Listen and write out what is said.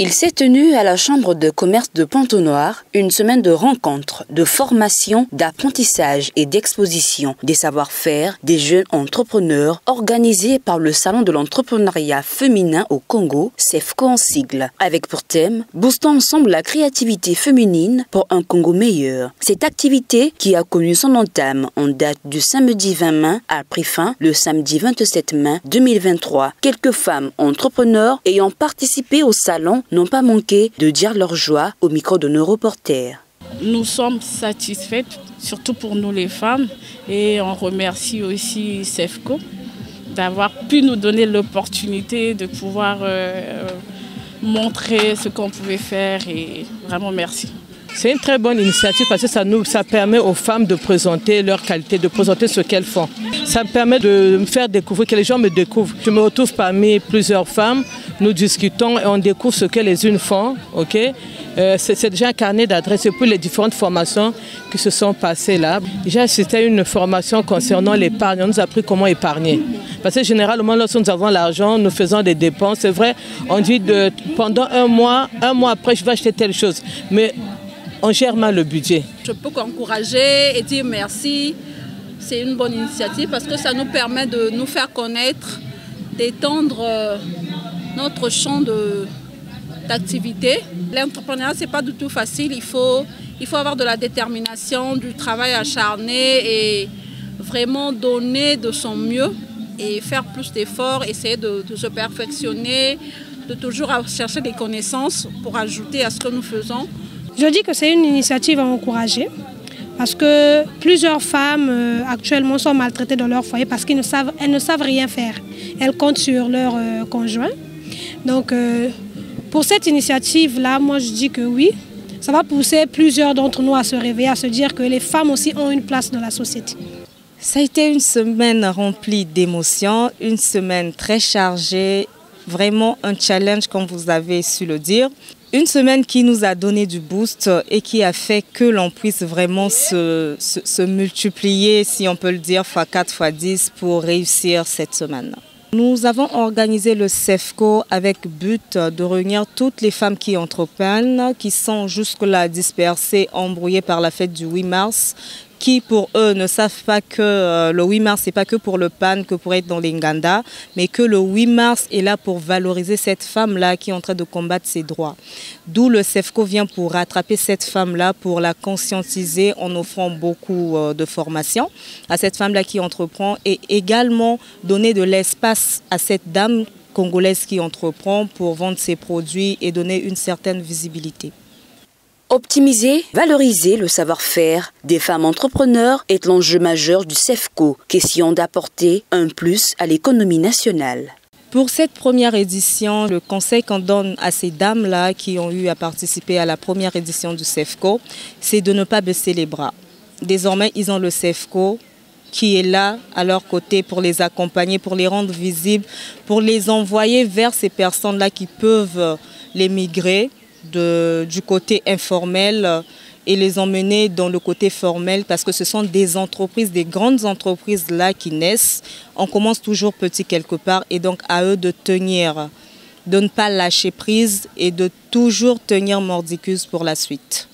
Il s'est tenu à la Chambre de commerce de Pont-au-Noir une semaine de rencontres, de formation, d'apprentissage et d'exposition des savoir-faire des jeunes entrepreneurs organisés par le Salon de l'entrepreneuriat féminin au Congo, SEFCO en sigle, avec pour thème « Boostons ensemble la créativité féminine pour un Congo meilleur ». Cette activité, qui a connu son entame en date du samedi 20 mai, a pris fin le samedi 27 mai 2023. Quelques femmes entrepreneurs ayant participé au salon n'ont pas manqué de dire leur joie au micro de nos reporters. Nous sommes satisfaites, surtout pour nous les femmes, et on remercie aussi SEFCO d'avoir pu nous donner l'opportunité de pouvoir montrer ce qu'on pouvait faire, et vraiment merci. C'est une très bonne initiative parce que ça permet aux femmes de présenter leur qualité, de présenter ce qu'elles font. Ça me permet de me faire découvrir, que les gens me découvrent. Je me retrouve parmi plusieurs femmes, nous discutons et on découvre ce que les unes font. Okay? C'est déjà un carnet d'adresses pour les différentes formations qui se sont passées là. Déjà, c'était une formation concernant l'épargne. On nous a appris comment épargner. Parce que généralement, lorsque nous avons l'argent, nous faisons des dépenses. C'est vrai, on dit pendant un mois après, je vais acheter telle chose. Mais on gère mal le budget. Je peux qu'encourager et dire merci. C'est une bonne initiative parce que ça nous permet de nous faire connaître, d'étendre notre champ d'activité. L'entrepreneuriat, ce n'est pas du tout facile. Il faut avoir de la détermination, du travail acharné et vraiment donner de son mieux et faire plus d'efforts, essayer de se perfectionner, de toujours chercher des connaissances pour ajouter à ce que nous faisons. Je dis que c'est une initiative à encourager parce que plusieurs femmes actuellement sont maltraitées dans leur foyer parce qu'elles ne savent rien faire. Elles comptent sur leur conjoint. Donc pour cette initiative-là, moi je dis que oui, ça va pousser plusieurs d'entre nous à se réveiller, à se dire que les femmes aussi ont une place dans la société. Ça a été une semaine remplie d'émotions, une semaine très chargée, vraiment un challenge comme vous avez su le dire. Une semaine qui nous a donné du boost et qui a fait que l'on puisse vraiment se multiplier, si on peut le dire, x4, x10 pour réussir cette semaine. Nous avons organisé le SEFCO avec but de réunir toutes les femmes qui entreprennent, qui sont jusque-là dispersées, embrouillées par la fête du 8 mars, qui pour eux ne savent pas que le 8 mars, ce n'est pas que pour le PAN, que pour être dans les Nganda, mais que le 8 mars est là pour valoriser cette femme-là qui est en train de combattre ses droits. D'où le SEFCO vient pour rattraper cette femme-là, pour la conscientiser en offrant beaucoup de formations à cette femme-là qui entreprend et également donner de l'espace à cette dame congolaise qui entreprend pour vendre ses produits et donner une certaine visibilité. Optimiser, valoriser le savoir-faire des femmes entrepreneurs est l'enjeu majeur du SEFCO, question d'apporter un plus à l'économie nationale. Pour cette première édition, le conseil qu'on donne à ces dames-là qui ont eu à participer à la première édition du SEFCO, c'est de ne pas baisser les bras. Désormais, ils ont le SEFCO qui est là à leur côté pour les accompagner, pour les rendre visibles, pour les envoyer vers ces personnes-là qui peuvent les migrer du côté informel et les emmener dans le côté formel parce que ce sont des entreprises, des grandes entreprises là qui naissent. On commence toujours petit quelque part et donc à eux de tenir, de ne pas lâcher prise et de toujours tenir mordicus pour la suite.